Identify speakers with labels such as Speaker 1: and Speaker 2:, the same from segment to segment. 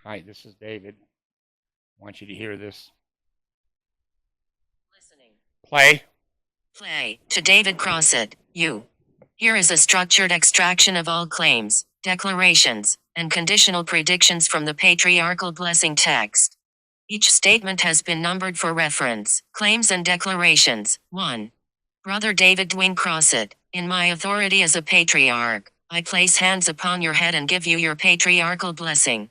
Speaker 1: Hi, this is David. I want you to hear this.
Speaker 2: Listening.
Speaker 1: Play.
Speaker 2: Play to David Crossett. You. Here is a structured extraction of all claims, declarations, and conditional predictions from the patriarchal blessing text. Each statement has been numbered for reference. Claims and declarations. 1. Brother David Dwayne Crossett, in my authority as a patriarch, I place hands upon your head and give you your patriarchal blessing.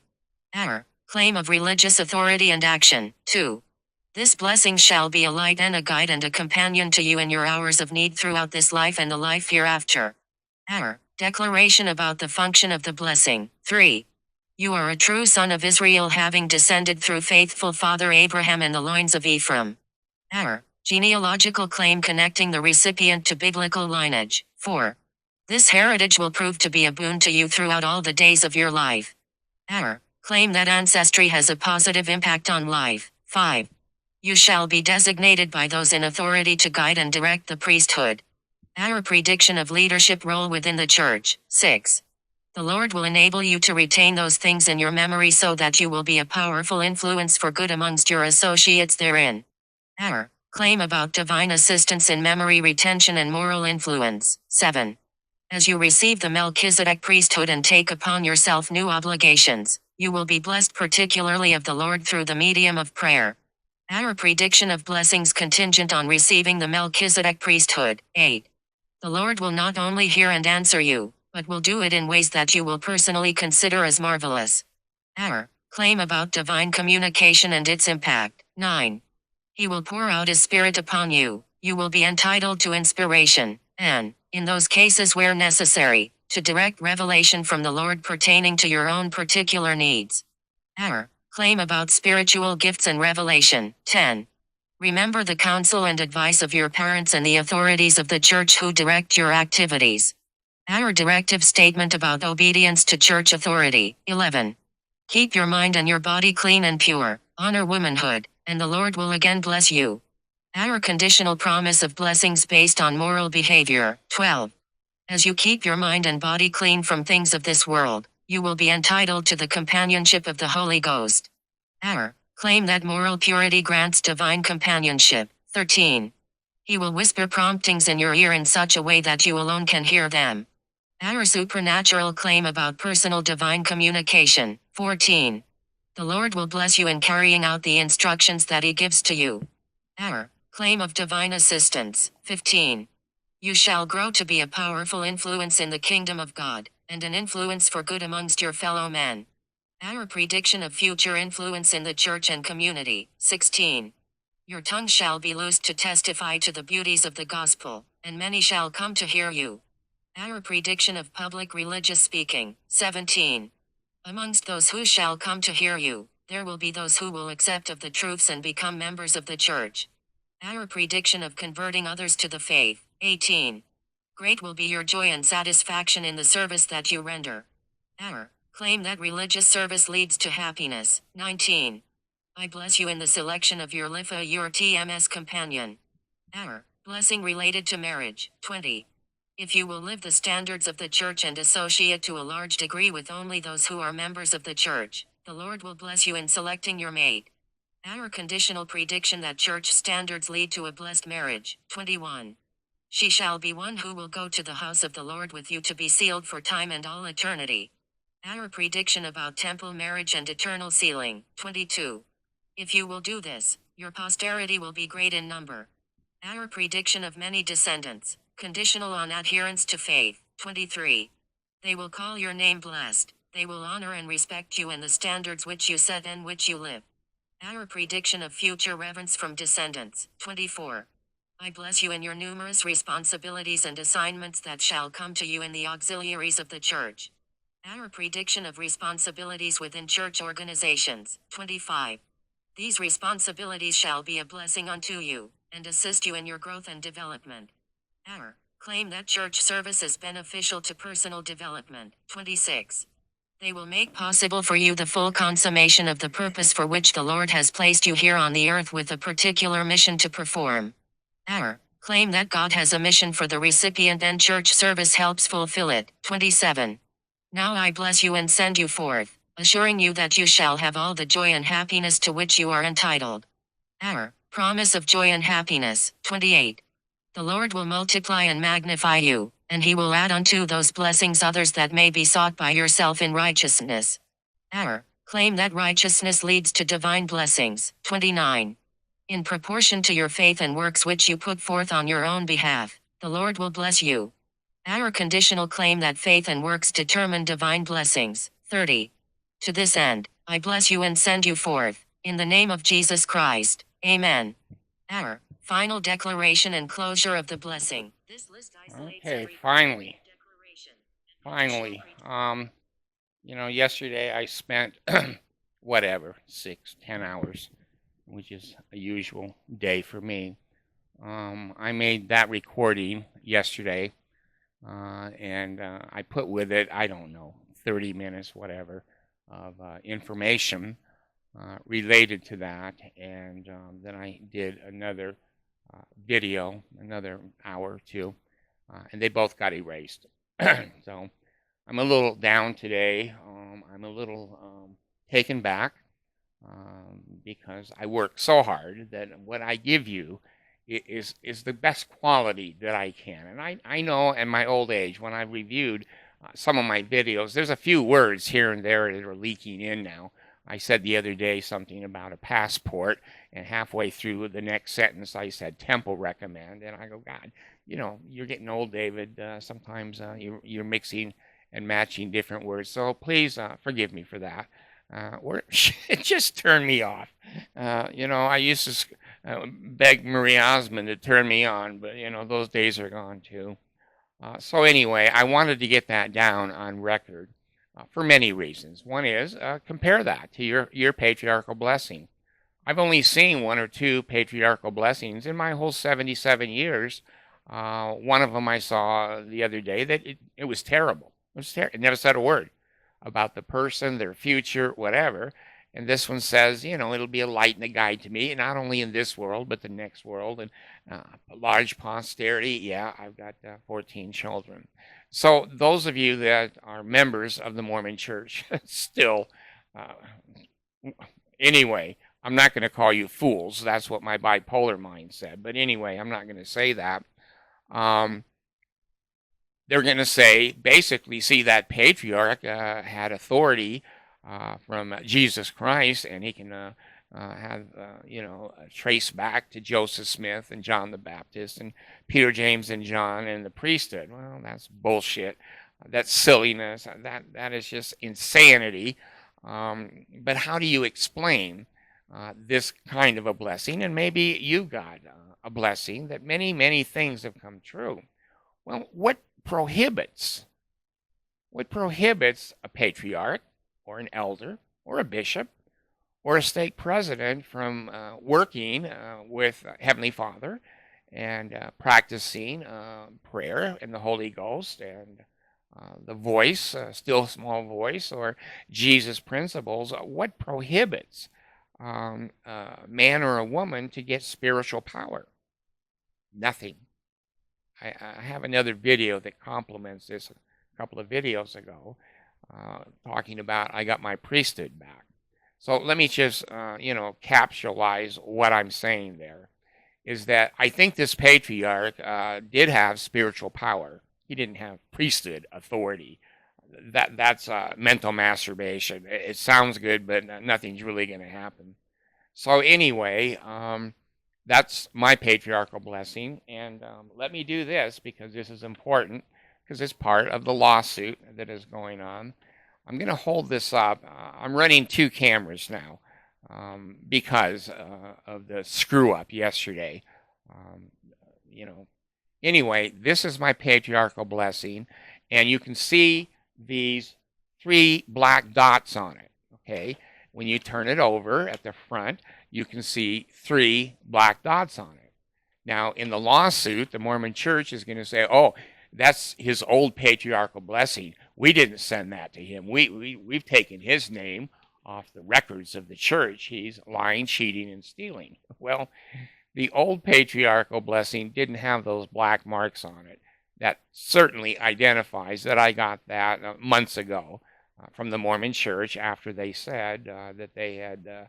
Speaker 2: R. Claim of religious authority and action. 2. This blessing shall be a light and a guide and a companion to you in your hours of need throughout this life and the life hereafter. R. Declaration about the function of the blessing. 3. You are a true son of Israel, having descended through faithful father Abraham in the loins of Ephraim. R. Genealogical claim connecting the recipient to biblical lineage. 4. This heritage will prove to be a boon to you throughout all the days of your life. R. Claim that ancestry has a positive impact on life. 5. You shall be designated by those in authority to guide and direct the priesthood. Our prediction of leadership role within the church. 6. The Lord will enable you to retain those things in your memory so that you will be a powerful influence for good amongst your associates therein. Our claim about divine assistance in memory retention and moral influence. 7. As you receive the Melchizedek priesthood and take upon yourself new obligations, you will be blessed particularly of the Lord through the medium of prayer. Our prediction of blessings contingent on receiving the Melchizedek priesthood. 8. The Lord will not only hear and answer you, but will do it in ways that you will personally consider as marvelous. Our claim about divine communication and its impact. 9. He will pour out his Spirit upon you. You will be entitled to inspiration, and, in those cases where necessary, to direct revelation from the Lord pertaining to your own particular needs. Our claim about spiritual gifts and revelation. 10. Remember the counsel and advice of your parents and the authorities of the church who direct your activities. Our directive statement about obedience to church authority. 11. Keep your mind and your body clean and pure, honor womanhood, and the Lord will again bless you. Our conditional promise of blessings based on moral behavior. 12. As you keep your mind and body clean from things of this world, you will be entitled to the companionship of the Holy Ghost. Our claim that moral purity grants divine companionship. 13. He will whisper promptings in your ear in such a way that you alone can hear them. Our supernatural claim about personal divine communication. 14. The Lord will bless you in carrying out the instructions that He gives to you. Our claim of divine assistance. 15. You shall grow to be a powerful influence in the kingdom of God, and an influence for good amongst your fellow men. Our prediction of future influence in the church and community. 16. Your tongue shall be loosed to testify to the beauties of the gospel, and many shall come to hear you. Our prediction of public religious speaking. 17. Amongst those who shall come to hear you, there will be those who will accept of the truths and become members of the church. Our prediction of converting others to the faith. 18. Great will be your joy and satisfaction in the service that you render. Our claim that religious service leads to happiness. 19. I bless you in the selection of your LIFA, your TMS companion. Our blessing related to marriage. 20. If you will live the standards of the church and associate to a large degree with only those who are members of the church, the Lord will bless you in selecting your mate. Our conditional prediction that church standards lead to a blessed marriage. 21. She shall be one who will go to the house of the Lord with you to be sealed for time and all eternity. Our prediction about temple marriage and eternal sealing. 22. If you will do this, your posterity will be great in number. Our prediction of many descendants, conditional on adherence to faith. 23. They will call your name blessed. They will honor and respect you and the standards which you set and which you live. Our prediction of future reverence from descendants. 24. I bless you in your numerous responsibilities and assignments that shall come to you in the auxiliaries of the church. Our prediction of responsibilities within church organizations. 25. These responsibilities shall be a blessing unto you, and assist you in your growth and development. Our claim that church service is beneficial to personal development. 26. They will make possible for you the full consummation of the purpose for which the Lord has placed you here on the earth with a particular mission to perform. Our claim that God has a mission for the recipient and church service helps fulfill it. 27. Now I bless you and send you forth, assuring you that you shall have all the joy and happiness to which you are entitled. Our promise of joy and happiness. 28. The Lord will multiply and magnify you, and he will add unto those blessings others that may be sought by yourself in righteousness. Our claim that righteousness leads to divine blessings. 29. In proportion to your faith and works which you put forth on your own behalf, the Lord will bless you. Our conditional claim that faith and works determine divine blessings. 30. To this end, I bless you and send you forth, in the name of Jesus Christ. Amen. Our final declaration and closure of the blessing. This list isolates
Speaker 1: Okay, finally. Yesterday I spent whatever, 6-10 hours, which is a usual day for me. I made that recording yesterday, and I put with it, I don't know, 30 minutes, whatever, of information related to that, and then I did another video, another hour or two, and they both got erased. So I'm a little down today. I'm a little taken back because I work so hard that what I give you is the best quality that I can. And I know in my old age, when I reviewed some of my videos, there's a few words here and there that are leaking in now. I said the other day something about a passport, and halfway through the next sentence I said temple recommend, and I go, God, you're getting old, David. Sometimes you're mixing and matching different words, so please forgive me for that. It just turned me off. I used to beg Marie Osmond to turn me on, but those days are gone too. So anyway, I wanted to get that down on record for many reasons. One is compare that to your patriarchal blessing. I've only seen one or two patriarchal blessings in my whole 77 years. One of them I saw the other day that it was terrible. It never said a word about the person, their future, whatever. And this one says, it'll be a light and a guide to me, not only in this world, but the next world, and a large posterity. Yeah, I've got 14 children. So those of you that are members of the Mormon Church still, anyway, I'm not going to call you fools. That's what my bipolar mind said. But anyway, I'm not going to say that. They're going to say, basically, see, that patriarch had authority from Jesus Christ, and he can have, trace back to Joseph Smith and John the Baptist and Peter, James, and John and the priesthood. Well, that's bullshit. That's silliness. That is just insanity. But how do you explain this kind of a blessing? And maybe you got a blessing that many, many things have come true. Well, what prohibits a patriarch or an elder or a bishop or a stake president from working with Heavenly Father and practicing prayer and the Holy Ghost and the voice, still small voice, or Jesus principles? What prohibits a man or a woman to get spiritual power? Nothing. I have another video that complements this a couple of videos ago, talking about I got my priesthood back. So let me just, capsulize what I'm saying there, is that I think this patriarch did have spiritual power. He didn't have priesthood authority. That's mental masturbation. It sounds good, but nothing's really going to happen. So anyway, that's my patriarchal blessing. And let me do this because this is important, because it's part of the lawsuit that is going on. I'm going to hold this up. I'm running two cameras now because of the screw up yesterday. Anyway, this is my patriarchal blessing, and you can see these 3 black dots on it. Okay, when you turn it over at the front, you can see 3 black dots on it. Now, in the lawsuit, the Mormon Church is going to say, "Oh, that's his old patriarchal blessing. We didn't send that to him. We've taken his name off the records of the church. He's lying, cheating, and stealing." Well, the old patriarchal blessing didn't have those black marks on it. That certainly identifies that I got that months ago. from the Mormon Church after they said that they had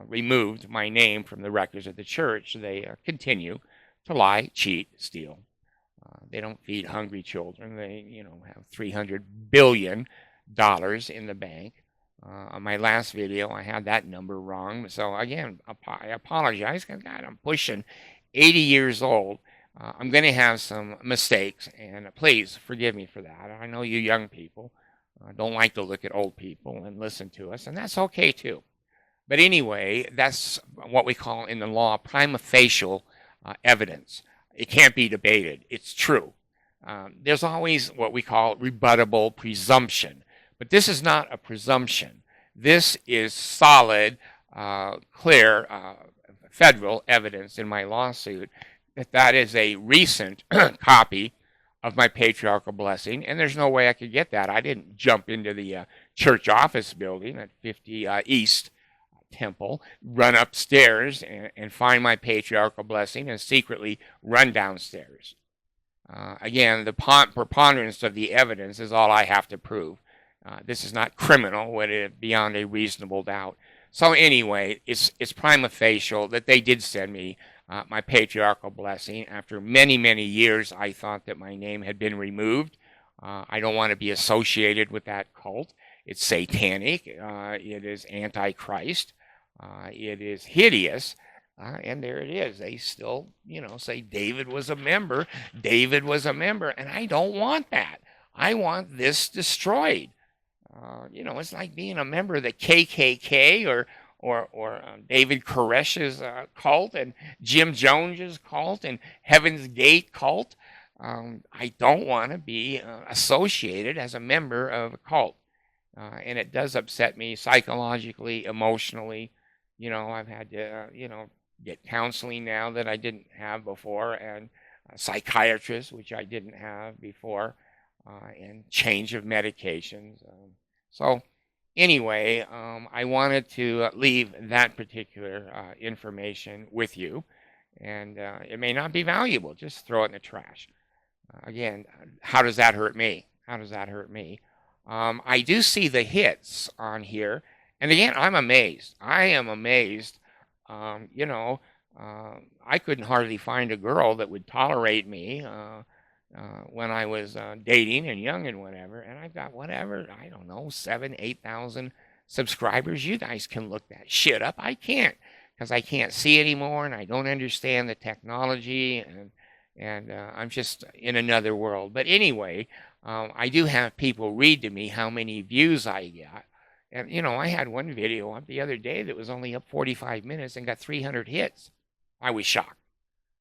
Speaker 1: removed my name from the records of the church. They continue to lie, cheat, steal. They don't feed hungry children. They, have $300 billion in the bank. On my last video, I had that number wrong. So again, I apologize. God, I'm pushing 80 years old. I'm going to have some mistakes, and please forgive me for that. I know you young people don't like to look at old people and listen to us, and that's okay too. But anyway, that's what we call in the law prima facie evidence. It can't be debated. It's true. There's always what we call rebuttable presumption. But this is not a presumption. This is solid, clear federal evidence in my lawsuit that is a recent copy of my patriarchal blessing, and there's no way I could get that. I didn't jump into the church office building at 50 East Temple, run upstairs and find my patriarchal blessing and secretly run downstairs. Again, the preponderance of the evidence is all I have to prove. This is not criminal, beyond a reasonable doubt. So anyway, it's prima facie that they did send me my patriarchal blessing. After many, many years, I thought that my name had been removed. I don't want to be associated with that cult. It's satanic. It is antichrist. It is hideous. And there it is. They still, say David was a member. David was a member. And I don't want that. I want this destroyed. It's like being a member of the KKK or David Koresh's cult and Jim Jones's cult and Heaven's Gate cult. I don't want to be associated as a member of a cult. And it does upset me psychologically, emotionally. I've had to, get counseling now that I didn't have before, and psychiatrists, which I didn't have before, and change of medications. So anyway, I wanted to leave that particular information with you, and it may not be valuable. Just throw it in the trash. Again, how does that hurt me? How does that hurt me? I do see the hits on here, and again, I'm amazed. I am amazed. I couldn't hardly find a girl that would tolerate me when I was dating and young and whatever. And I've got whatever, I don't know, 7,000, 8,000 subscribers. You guys can look that shit up. I can't, because I can't see anymore, and I don't understand the technology, and I'm just in another world. But anyway, I do have people read to me how many views I got. And, I had one video up the other day that was only up 45 minutes and got 300 hits. I was shocked.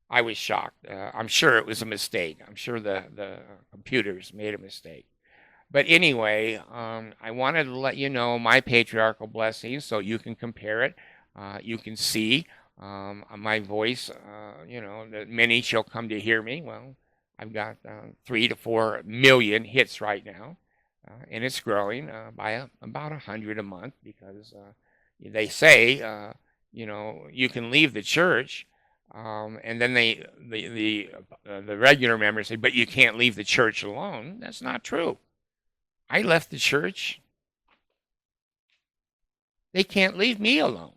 Speaker 1: I was shocked. I'm sure it was a mistake. I'm sure the computers made a mistake. But anyway, I wanted to let you know my patriarchal blessings so you can compare it. You can see my voice, that many shall come to hear me. Well, I've got 3 to 4 million hits right now. And it's growing by about 100 a month, because they say, you can leave the church, and then the regular members say, but you can't leave the church alone. That's not true. I left the church. They can't leave me alone.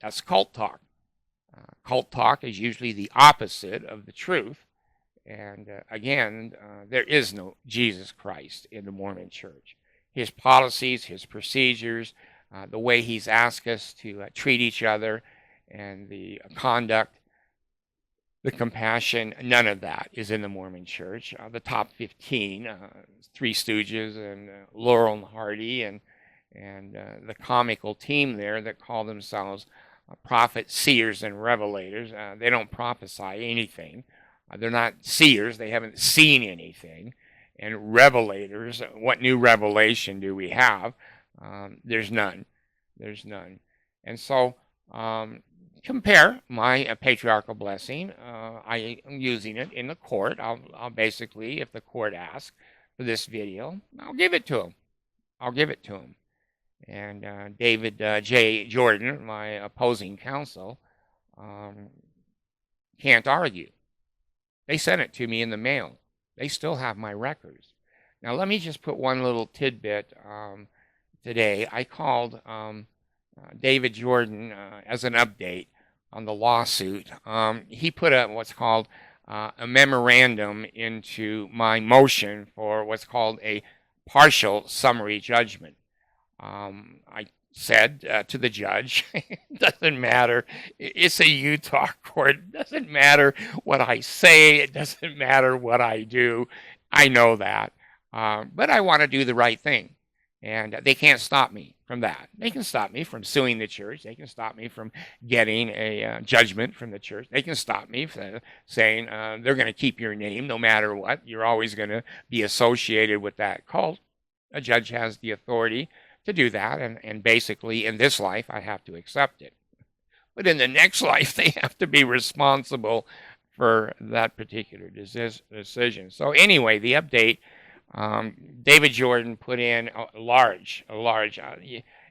Speaker 1: That's cult talk. Cult talk is usually the opposite of the truth. And again, there is no Jesus Christ in the Mormon Church. His policies, his procedures, the way he's asked us to treat each other, and the conduct, the compassion, none of that is in the Mormon Church. The top 15, Three Stooges and Laurel and Hardy, and the comical team there that call themselves prophets, seers, and revelators. They don't prophesy anything. They're not seers. They haven't seen anything. And revelators, what new revelation do we have? There's none. There's none. And so compare my patriarchal blessing. I am using it in the court. I'll basically, if the court asks for this video, I'll give it to them. I'll give it to them. And David J. Jordan, my opposing counsel, can't argue. They sent it to me in the mail. They still have my records. Now, let me just put one little tidbit today. I called David Jordan as an update on the lawsuit. He put what's called a memorandum into my motion for what's called a partial summary judgment. I said to the judge, it doesn't matter. It's a Utah court. It doesn't matter what I say. It doesn't matter what I do. I know that. But I want to do the right thing. And they can't stop me from that. They can stop me from suing the church. They can stop me from getting a judgment from the church. They can stop me from saying they're going to keep your name no matter what. You're always going to be associated with that cult. A judge has the authority to do that, and basically in this life I have to accept it. But in the next life they have to be responsible for that particular decision. So anyway, the update, David Jordan put in a large,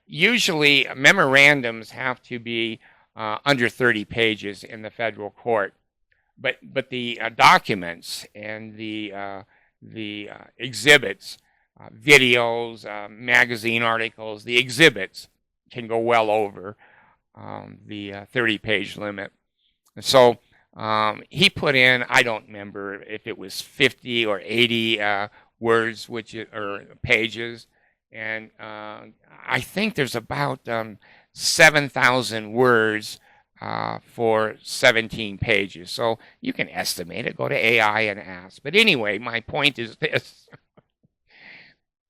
Speaker 1: usually memorandums have to be under 30 pages in the federal court, but the documents and the exhibits, videos, magazine articles, the exhibits can go well over the 30-page limit. So he put in, I don't remember if it was 50 or 80 words, or pages, and I think there's about 7,000 words for 17 pages. So you can estimate it, go to AI and ask. But anyway, my point is this.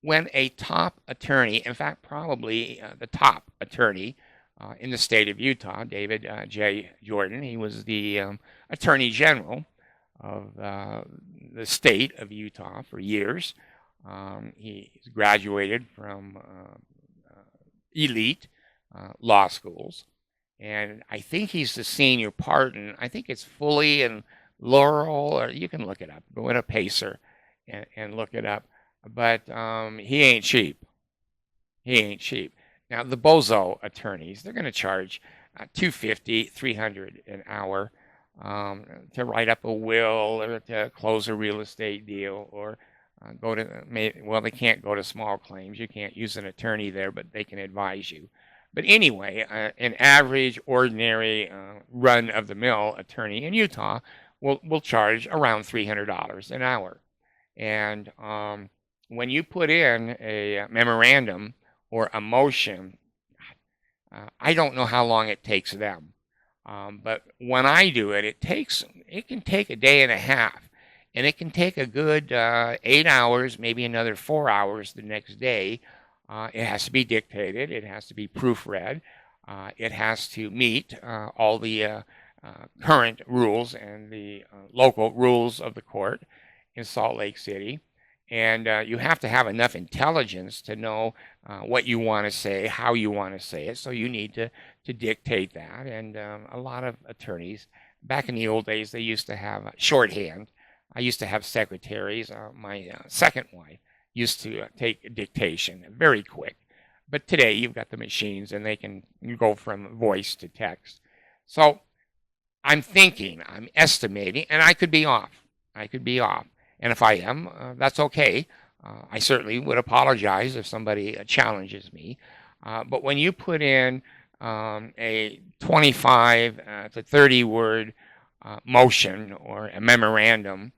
Speaker 1: When a top attorney, in fact, probably the top attorney in the state of Utah, David J. Jordan, he was the Attorney General of the state of Utah for years. He's graduated from elite law schools, and I think he's the senior partner. I think it's Foley and Laurel, or you can look it up. Go to Pacer and look it up. But he ain't cheap. He ain't cheap. Now, the bozo attorneys, they're going to charge $250, $300 an hour to write up a will or to close a real estate deal, or they can't go to small claims. You can't use an attorney there, but they can advise you. But anyway, an average, ordinary, run-of-the-mill attorney in Utah will charge around $300 an hour. And when you put in a memorandum or a motion, I don't know how long it takes them. But when I do it, it can take a day and a half, and it can take a good 8 hours, maybe another 4 hours the next day. It has to be dictated. It has to be proofread. It has to meet all the current rules and the local rules of the court in Salt Lake City. And you have to have enough intelligence to know what you want to say, how you want to say it. So you need to dictate that. And a lot of attorneys, back in the old days, they used to have shorthand. I used to have secretaries. My second wife used to take dictation, very quick. But today you've got the machines, and they can go from voice to text. So I'm estimating, and I could be off. And if I am, that's okay. I certainly would apologize if somebody challenges me. But when you put in a 25 to 30 word motion or a memorandum,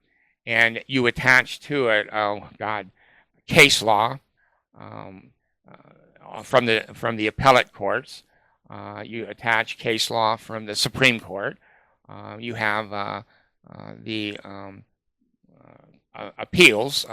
Speaker 1: and you attach to it, case law from the appellate courts, you attach case law from the Supreme Court, you have the appeals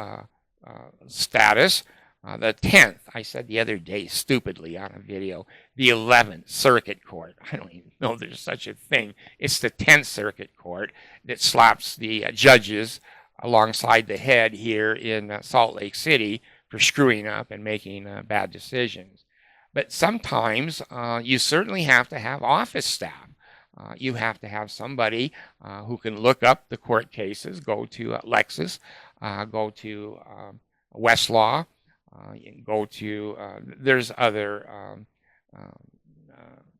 Speaker 1: status, the 10th, I said the other day stupidly on a video, the 11th Circuit Court. I don't even know there's such a thing. It's the 10th Circuit Court that slaps the judges alongside the head here in Salt Lake City for screwing up and making bad decisions. But sometimes you certainly have to have office staff. You have to have somebody who can look up the court cases, go to Lexis, go to Westlaw, go to, there's other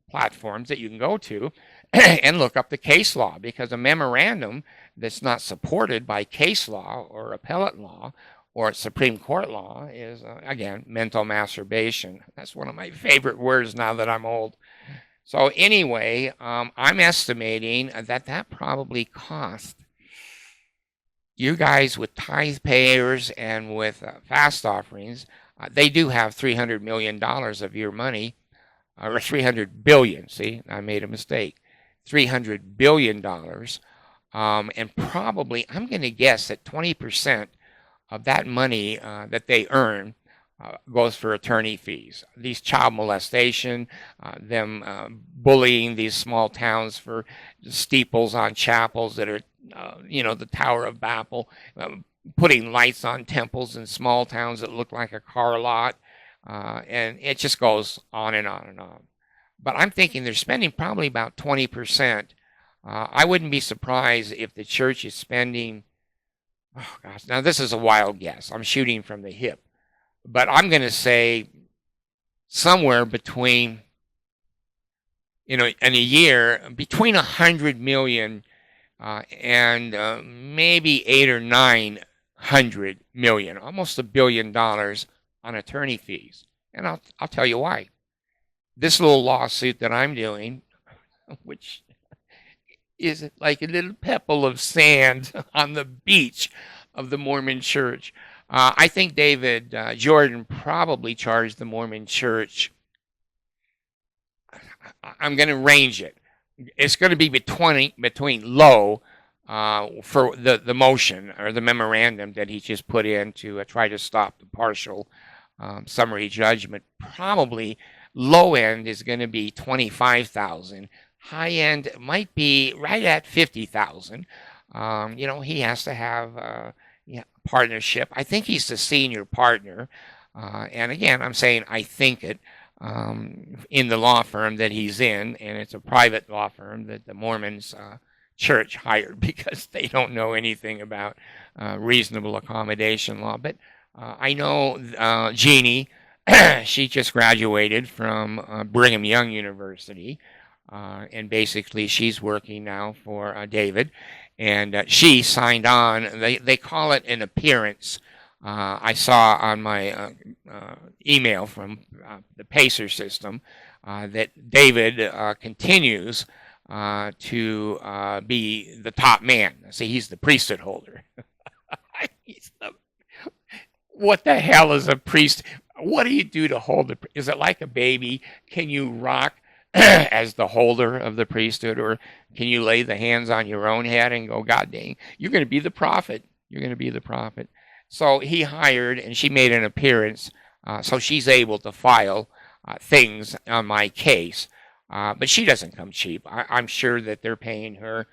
Speaker 1: platforms that you can go to and look up the case law, because a memorandum that's not supported by case law or appellate law or Supreme Court law is, again, mental masturbation. That's one of my favorite words now that I'm old. So anyway, I'm estimating that probably cost you guys with tithe payers and with fast offerings. They do have $300 million of your money, or 300 billion. See, I made a mistake. $300 billion. And probably, I'm going to guess that 20% of that money that they earn goes for attorney fees. These child molestation, them bullying these small towns for steeples on chapels that are, the Tower of Babel, putting lights on temples in small towns that look like a car lot. And it just goes on and on and on. But I'm thinking they're spending probably about 20%. I wouldn't be surprised if the church is spending, oh gosh, now this is a wild guess. I'm shooting from the hip. But I'm going to say somewhere between, in a year, between 100 million and maybe 8 or 900 million, almost $1 billion on attorney fees. And I'll tell you why. This little lawsuit that I'm doing, which is like a little pebble of sand on the beach of the Mormon church. I think David Jordan probably charged the Mormon church. I'm going to range it. It's going to be between low for the motion or the memorandum that he just put in to try to stop the partial summary judgment. Probably low end is going to be 25,000. High end might be right at 50,000. He has to have partnership. I think he's the senior partner. And again, I'm saying I think it in the law firm that he's in, and it's a private law firm that the Mormons church hired because they don't know anything about reasonable accommodation law. But I know Jeannie, she just graduated from Brigham Young University, and basically she's working now for David. And she signed on. They call it an appearance. I saw on my email from the Pacer system that David continues to be the top man. See, he's the priesthood holder. What the hell is a priest? What do you do to hold the? Is it like a baby? Can you rock as the holder of the priesthood, or can you lay the hands on your own head and go, God dang, you're going to be the prophet. You're going to be the prophet. So he hired, and she made an appearance, so she's able to file things on my case. But she doesn't come cheap. I'm sure that they're paying her.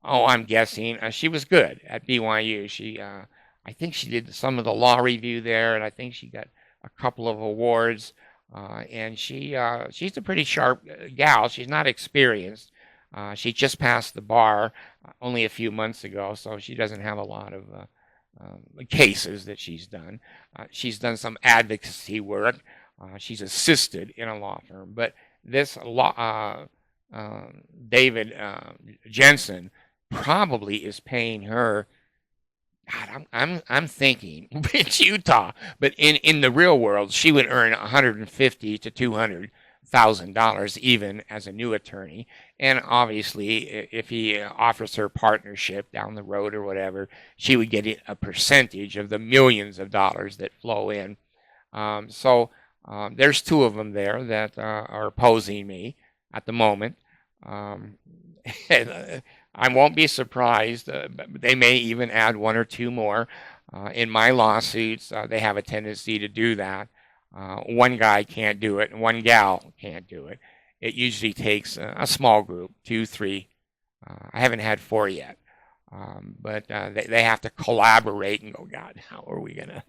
Speaker 1: Oh, I'm guessing she was good at BYU. I think she did some of the law review there, and I think she got a couple of awards. And she's a pretty sharp gal. She's not experienced. She just passed the bar only a few months ago, so she doesn't have a lot of cases that she's done. She's done some advocacy work. She's assisted in a law firm. But this David Jensen probably is paying her. God, I'm thinking it's Utah, but in the real world, she would earn $150,000 to $200,000 even as a new attorney. And obviously, if he offers her partnership down the road or whatever, she would get a percentage of the millions of dollars that flow in. So there's two of them there that are opposing me at the moment. I won't be surprised. They may even add one or two more. In my lawsuits, they have a tendency to do that. One guy can't do it, and one gal can't do it. It usually takes a small group, 2, 3. I haven't had 4 yet. But they have to collaborate and go, God, how are we going to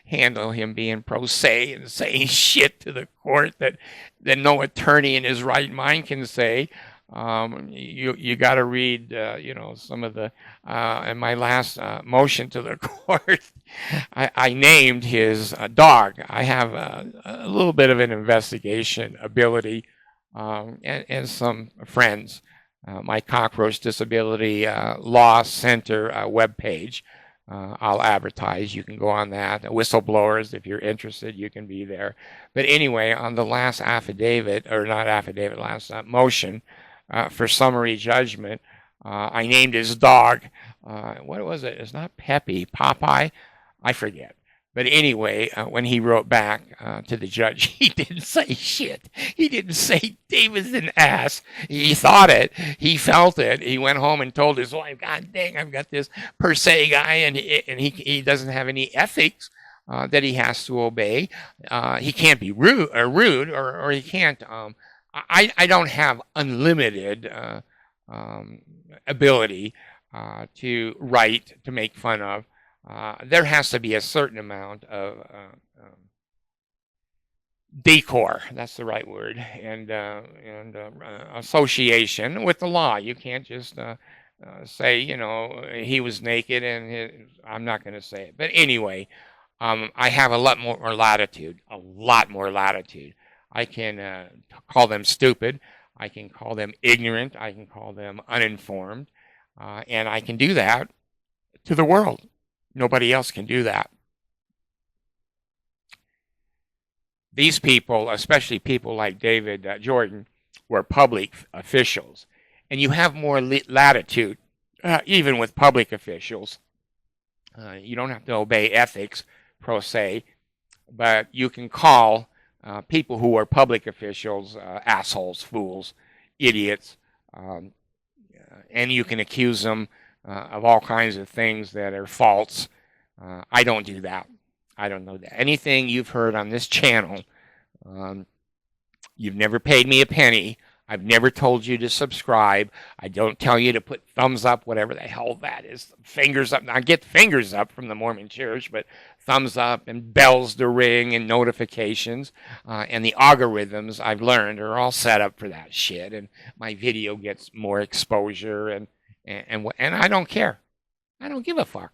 Speaker 1: handle him being pro se and saying shit to the court that no attorney in his right mind can say. You got to read, some of the, in my last motion to the court, I named his dog. I have a little bit of an investigation ability, and some friends. My Cockroach Disability Law Center webpage. I'll advertise. You can go on that. Whistleblowers, if you're interested, you can be there. But anyway, on the last affidavit, or not affidavit, last motion for summary judgment, I named his dog. What was it? It's not Peppy, Popeye. I forget. But anyway, when he wrote back to the judge, he didn't say shit. He didn't say David's an ass. He thought it. He felt it. He went home and told his wife, God dang, I've got this per se guy, and he doesn't have any ethics that he has to obey. He can't be rude, or he can't. I don't have unlimited ability to write, to make fun of. There has to be a certain amount of decor. That's the right word, and association with the law. You can't just say, he was naked, and I'm not going to say it. But anyway, I have a lot more latitude. I can call them stupid. I can call them ignorant. I can call them uninformed, and I can do that to the world. Nobody else can do that. These people, especially people like David Jordan, were public officials. And you have more latitude, even with public officials. You don't have to obey ethics, per se, but you can call people who are public officials assholes, fools, idiots, and you can accuse them of all kinds of things that are false. I don't do that. I don't know that. Anything you've heard on this channel, you've never paid me a penny. I've never told you to subscribe. I don't tell you to put thumbs up, whatever the hell that is. Fingers up. I get fingers up from the Mormon Church, but thumbs up and bells to ring and notifications. And the algorithms, I've learned, are all set up for that shit. And my video gets more exposure, and I don't care. I don't give a fuck.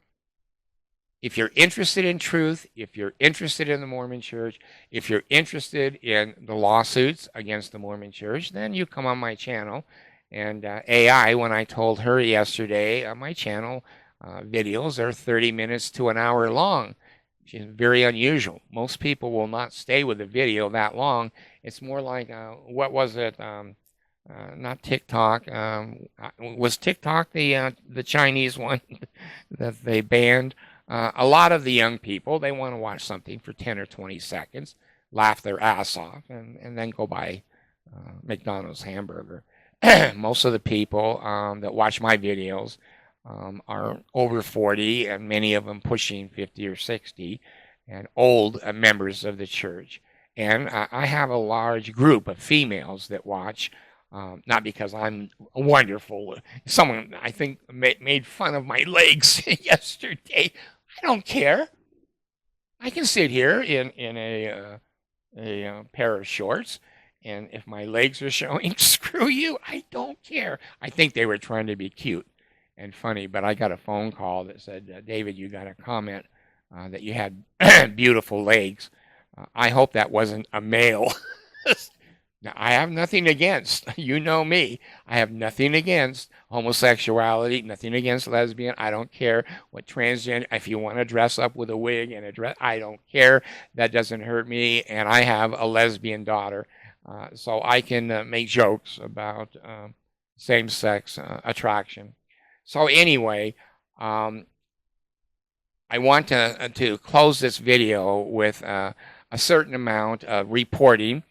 Speaker 1: If you're interested in truth, if you're interested in the Mormon Church, if you're interested in the lawsuits against the Mormon Church, then you come on my channel. And AI, when I told her yesterday, on my channel, videos are 30 minutes to an hour long. Which is very unusual. Most people will not stay with a video that long. It's more like, what was it? Not TikTok. Was TikTok the Chinese one that they banned? A lot of the young people, they want to watch something for 10 or 20 seconds, laugh their ass off, and then go buy McDonald's hamburger. Most of the people that watch my videos are over 40, and many of them pushing 50 or 60, and old members of the church. And I have a large group of females that watch. Not because I'm wonderful. Someone, I think, made fun of my legs yesterday. I don't care. I can sit here in a pair of shorts, and if my legs are showing, screw you. I don't care. I think they were trying to be cute and funny, but I got a phone call that said, David, you got a comment that you had beautiful legs. I hope that wasn't a male. Now, I have nothing against, you know me, I have nothing against homosexuality, nothing against lesbian. I don't care what transgender, if you want to dress up with a wig and a dress, I don't care. That doesn't hurt me. And I have a lesbian daughter, so I can make jokes about same-sex attraction. So anyway, I want to close this video with a certain amount of reporting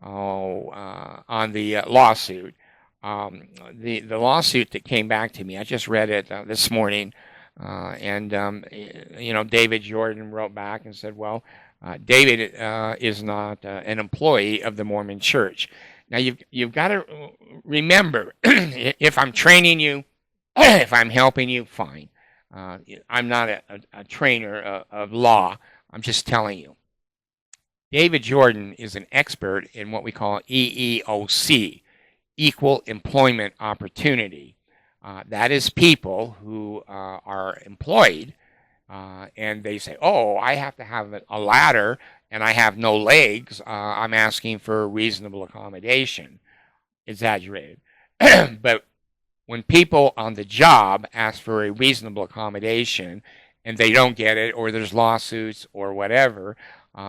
Speaker 1: on the lawsuit. The lawsuit that came back to me, I just read it this morning, and David Jordan wrote back and said, well, David is not an employee of the Mormon Church. Now you've got to remember, if I'm training you, if I'm helping you, fine. I'm not a trainer of law. I'm just telling you. David Jordan is an expert in what we call EEOC, Equal Employment Opportunity. That is people who are employed, and they say, oh, I have to have a ladder and I have no legs. I'm asking for reasonable accommodation. Exaggerated. But when people on the job ask for a reasonable accommodation and they don't get it, or there's lawsuits or whatever,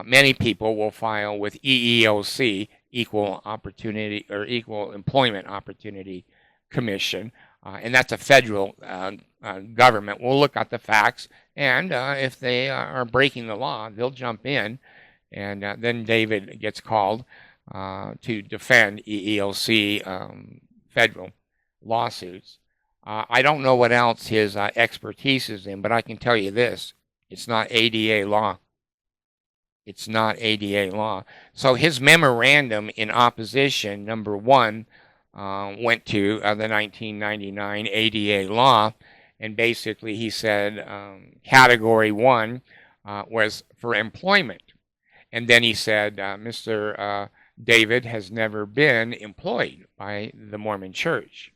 Speaker 1: many people will file with EEOC, Equal Opportunity or Equal Employment Opportunity Commission, and that's a federal government. Will look at the facts, and if they are breaking the law, they'll jump in, and then David gets called to defend EEOC federal lawsuits. I don't know what else his expertise is in, but I can tell you this: it's not ADA law. It's not ADA law. So his memorandum in opposition, number one, went to the 1999 ADA law, and basically he said category one was for employment. And then he said Mr. David has never been employed by the Mormon Church.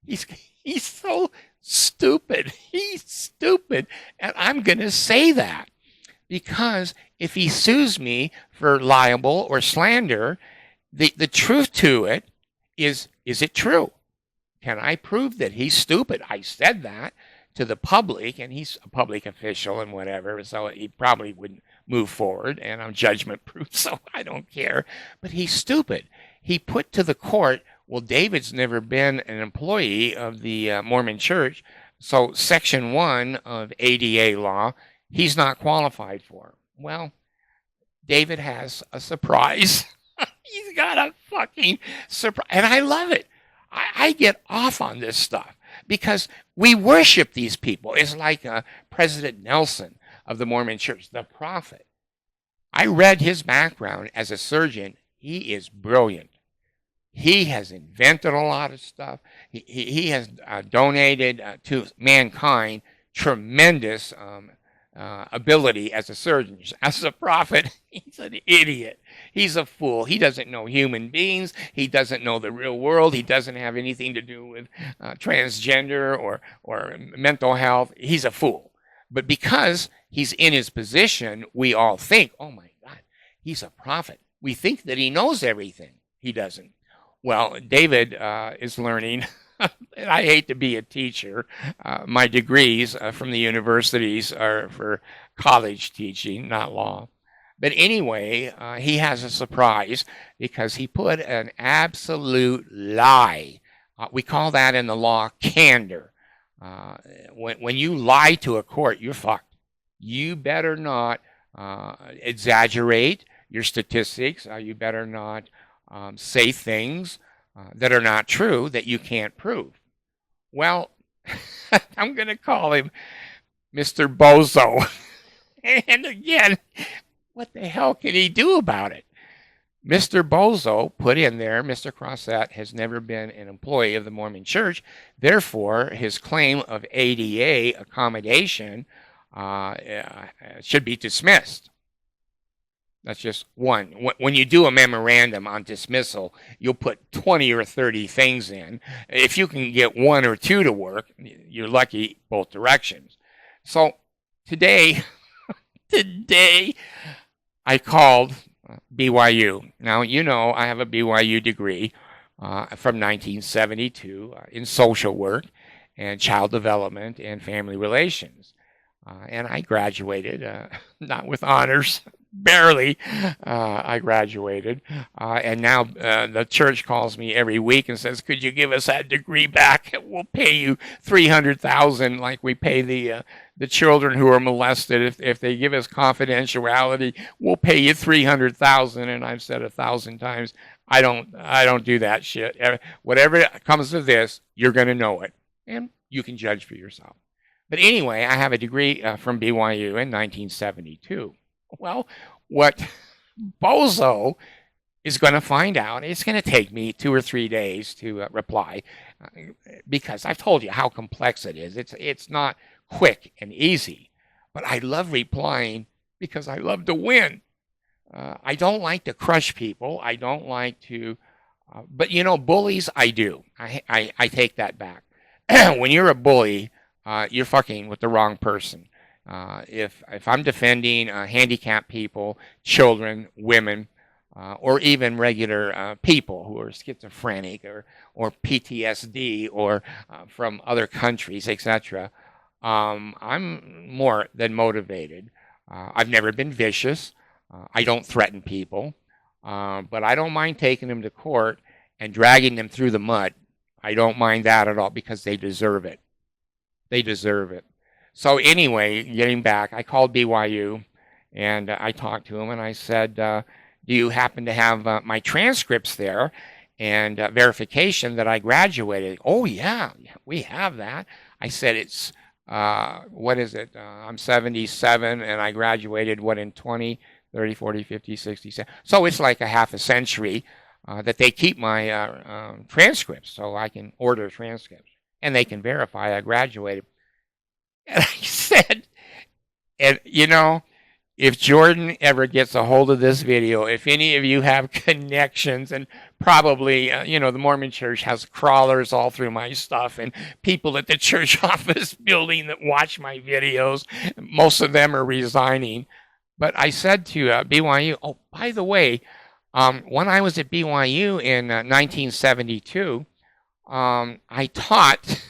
Speaker 1: He's so stupid. He's stupid. And I'm going to say that. Because if he sues me for libel or slander, the truth to it is it true? Can I prove that he's stupid? I said that to the public, and he's a public official and whatever, so he probably wouldn't move forward, and I'm judgment proof, so I don't care. But he's stupid. He put to the court, well, David's never been an employee of the Mormon Church, so Section 1 of ADA law, he's not qualified for. Well, David has a surprise. He's got a fucking surprise. And I love it. I get off on this stuff because we worship these people. It's like President Nelson of the Mormon Church, the prophet. I read his background as a surgeon. He is brilliant. He has invented a lot of stuff. He has donated to mankind tremendous ability as a surgeon. As a prophet, he's an idiot. He's a fool. He doesn't know human beings. He doesn't know the real world. He doesn't have anything to do with transgender or mental health. He's a fool. But because he's in his position, we all think, oh my God, he's a prophet. We think that he knows everything. He doesn't. Well, David is learning. And I hate to be a teacher. My degrees from the universities are for college teaching, not law. But anyway, he has a surprise because he put an absolute lie. We call that in the law candor. When you lie to a court, you're fucked. You better not exaggerate your statistics. You better not say things that are not true that you can't prove. Well, I'm going to call him Mr. Bozo. And again, what the hell can he do about it? Mr. Bozo put in there, Mr. Crossett has never been an employee of the Mormon Church. Therefore, his claim of ADA accommodation should be dismissed. That's just one. When you do a memorandum on dismissal, you'll put 20 or 30 things in. If you can get one or two to work, you're lucky both directions. So today I called BYU. Now, you know I have a BYU degree from 1972 in social work and child development and family relations. And I graduated, not with honors, barely. I graduated. And now the church calls me every week and says, could you give us that degree back? We'll pay you $300,000 like we pay the children who are molested. If they give us confidentiality, we'll pay you $300,000. And I've said 1,000 times, I don't do that shit. Whatever comes of this, you're going to know it. And you can judge for yourself. But anyway, I have a degree from BYU in 1972. Well, what Bozo is going to find out, it's going to take me 2 or 3 days to reply because I've told you how complex it is. It's not quick and easy, but I love replying because I love to win. I don't like to crush people. I don't like to, but you know, bullies, I do. I take that back. When you're a bully, you're fucking with the wrong person. If I'm defending handicapped people, children, women, or even regular people who are schizophrenic or PTSD or from other countries, etc., I'm more than motivated. I've never been vicious. I don't threaten people, but I don't mind taking them to court and dragging them through the mud. I don't mind that at all because they deserve it. They deserve it. So anyway, getting back, I called BYU and I talked to him and I said, "Do you happen to have my transcripts there and verification that I graduated?" "Oh yeah, we have that." I said, "It's what is it? I'm 77 and I graduated what in 20, 30, 40, 50, 60, 70. So it's like a half a century that they keep my transcripts so I can order transcripts and they can verify I graduated." And I said, and if Jordan ever gets a hold of this video, if any of you have connections, and probably, the Mormon church has crawlers all through my stuff and people at the church office building that watch my videos, most of them are resigning. But I said to BYU, "Oh, by the way, when I was at BYU in 1972, I taught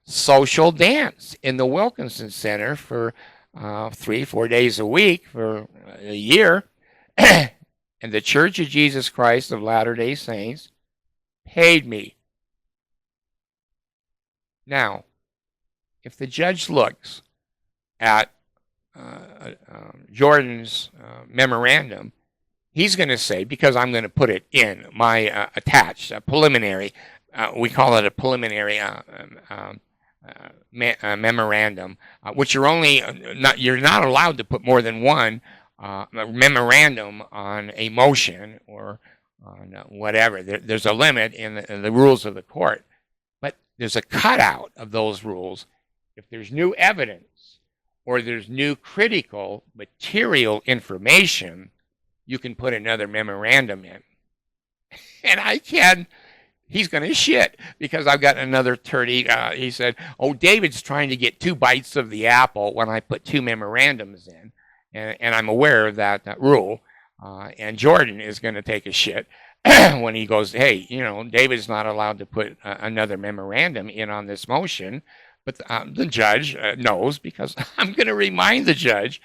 Speaker 1: social dance in the Wilkinson Center for 3-4 days a week for a year." And the Church of Jesus Christ of Latter-day Saints paid me. Now, if the judge looks at Jordan's memorandum, he's going to say, because I'm going to put it in my attached preliminary, we call it a preliminary memorandum, which you're not allowed to put more than one memorandum on a motion or on whatever. There's a limit in the rules of the court, but there's a cutout of those rules. If there's new evidence or there's new critical material information, you can put another memorandum in. And he's going to shit because I've got another 30. He said, "Oh, David's trying to get 2 bites of the apple when I put 2 memorandums in." And I'm aware of that rule. And Jordan is going to take a shit when he goes, "Hey, David's not allowed to put another memorandum in on this motion." But the judge knows, because I'm going to remind the judge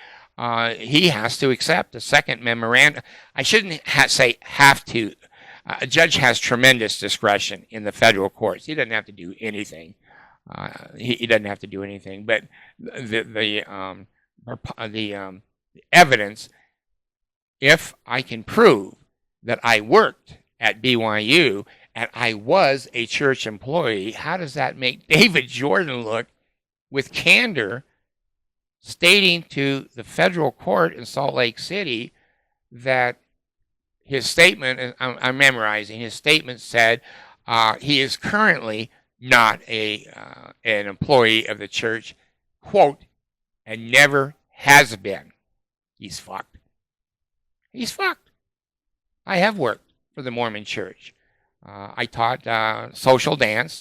Speaker 1: he has to accept a second memorandum. I shouldn't say have to. A judge has tremendous discretion in the federal courts. He doesn't have to do anything. He doesn't have to do anything. But the evidence, if I can prove that I worked at BYU and I was a church employee, how does that make David Jordan look with candor, stating to the federal court in Salt Lake City that his statement, and I'm memorizing, his statement said he is currently not an employee of the church, quote, "and never has been." He's fucked. He's fucked. I have worked for the Mormon church. I taught social dance